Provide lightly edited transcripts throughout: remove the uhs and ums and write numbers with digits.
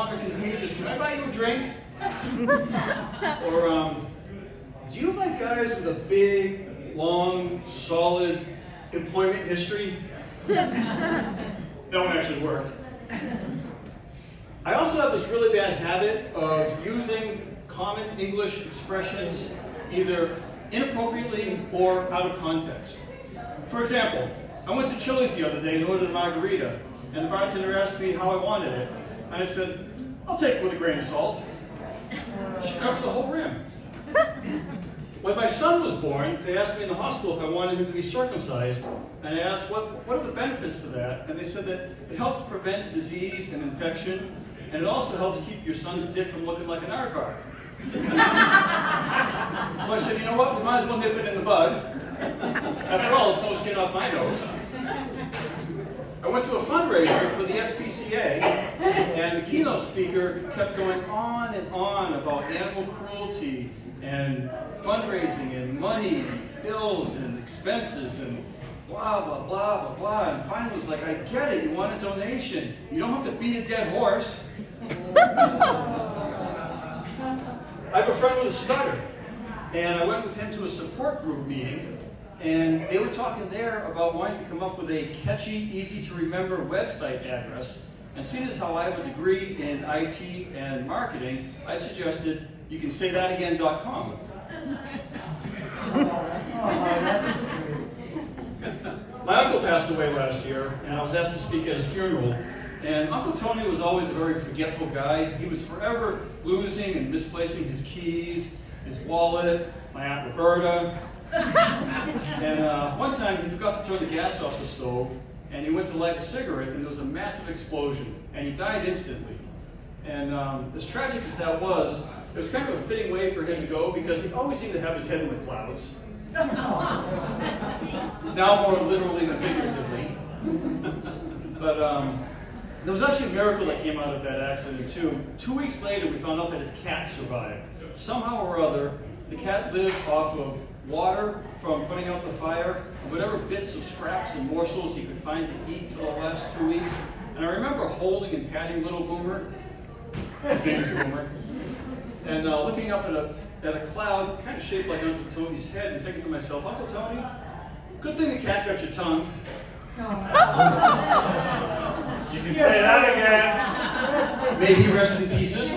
longer contagious. Can I buy you a drink? Or, do you like guys with a big, long, solid employment history? That one actually worked. I also have this really bad habit of using common English expressions either inappropriately or out of context. For example, I went to Chili's the other day and ordered a margarita, and the bartender asked me how I wanted it, and I said, I'll take it with a grain of salt. She covered the whole rim. When my son was born, they asked me in the hospital if I wanted him to be circumcised, and I asked, what are the benefits to that? And they said that it helps prevent disease and infection, and it also helps keep your son's dick from looking like an aardvark. So I said, you know what, we might as well nip it in the bud. After all, there's no skin off my nose. I went to a fundraiser for the SPCA, and the keynote speaker kept going on and on about animal cruelty and fundraising and money and bills and expenses and blah, blah, blah, blah, blah. And finally it was like, I get it, you want a donation. You don't have to beat a dead horse. I have a friend with a stutter, and I went with him to a support group meeting, and they were talking there about wanting to come up with a catchy, easy-to-remember website address. And seeing as how I have a degree in IT and marketing, I suggested you can say that again.com. My uncle passed away last year, and I was asked to speak at his funeral. And Uncle Tony was always a very forgetful guy. He was forever losing and misplacing his keys, his wallet, my Aunt Roberta. And one time he forgot to turn the gas off the stove, and he went to light a cigarette, and there was a massive explosion, and he died instantly. And as tragic as that was, it was kind of a fitting way for him to go because he always seemed to have his head in the clouds. Now more literally than figuratively. But there was actually a miracle that came out of that accident too. 2 weeks later, we found out that his cat survived. Somehow or other, the cat lived off of water from putting out the fire, and whatever bits of scraps and morsels he could find to eat for the last 2 weeks. And I remember holding and patting little Boomer. His name is Boomer. And looking up at a cloud kind of shaped like Uncle Tony's head and thinking to myself, Uncle Tony, good thing the cat got your tongue. You can say that again. May he rest in pieces.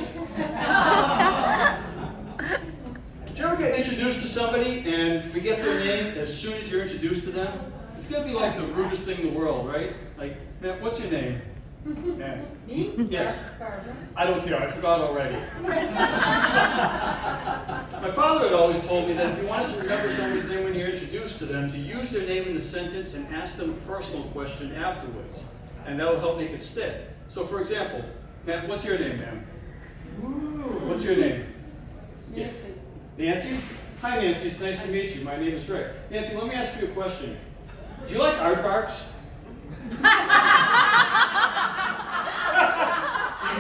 Did you ever get introduced to somebody and forget their name as soon as you're introduced to them? It's going to be like the rudest thing in the world, right? Like, man, what's your name? Man. Me? Yes. Barbara. I don't care, I forgot already. My father had always told me that if you wanted to remember somebody's name when you're introduced to them, to use their name in the sentence and ask them a personal question afterwards. And that'll help make it stick. So for example, Matt, what's your name, ma'am? What's your name? Nancy. Nancy? Hi Nancy, it's nice to meet you. My name is Rick. Nancy, let me ask you a question. Do you like aardvarks? You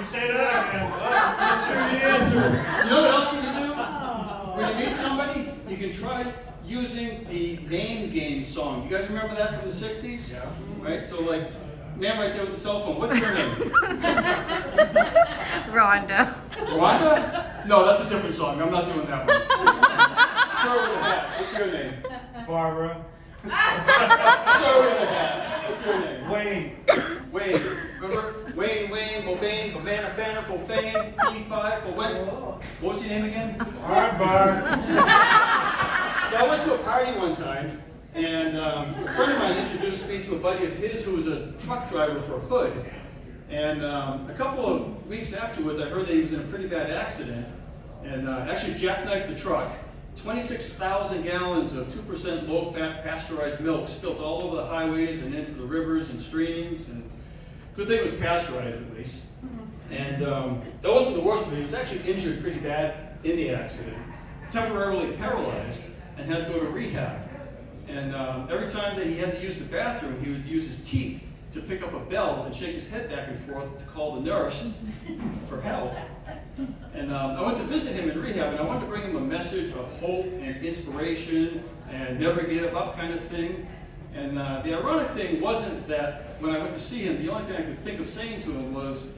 can say that again. You know what else you can do? When you meet somebody, you can try using the name game song. You guys remember that from the 60s? Yeah. Right? So like, man right there with the cell phone, what's your name? Rhonda. Rhonda? No, that's a different song. I'm not doing that one. Sir with a hat, what's your name? Barbara. Sir with a hat, what's your name? Wayne. Wayne. Remember? Wayne, Bobane, Bobana, Banner, Profane, P5, for when? What was your name again? Aardvark. So I went to a party one time, and a friend of mine introduced me to a buddy of his who was a truck driver for Hood. And a couple of weeks afterwards, I heard that he was in a pretty bad accident, and actually jackknifed the truck. 26,000 gallons of 2% low-fat pasteurized milk spilt all over the highways and into the rivers and streams. And good thing it was pasteurized at least. And that wasn't the worst of it. He was actually injured pretty bad in the accident, temporarily paralyzed, and had to go to rehab. And every time that he had to use the bathroom, he would use his teeth to pick up a bell and shake his head back and forth to call the nurse for help. And I went to visit him in rehab, and I wanted to bring him a message of hope and inspiration and never give up kind of thing. And the ironic thing wasn't that when I went to see him, the only thing I could think of saying to him was,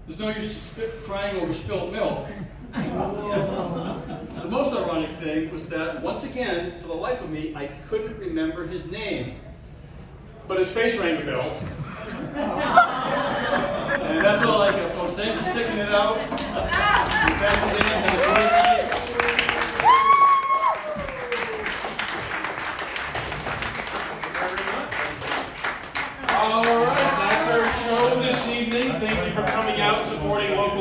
there's no use crying over spilt milk. The most ironic thing was that, once again, for the life of me, I couldn't remember his name. But his face rang a bell. And that's all I got, folks. Thanks for sticking it out. Thanks again. Have a great night. All right, that's our show this evening. Thank you for coming out, supporting local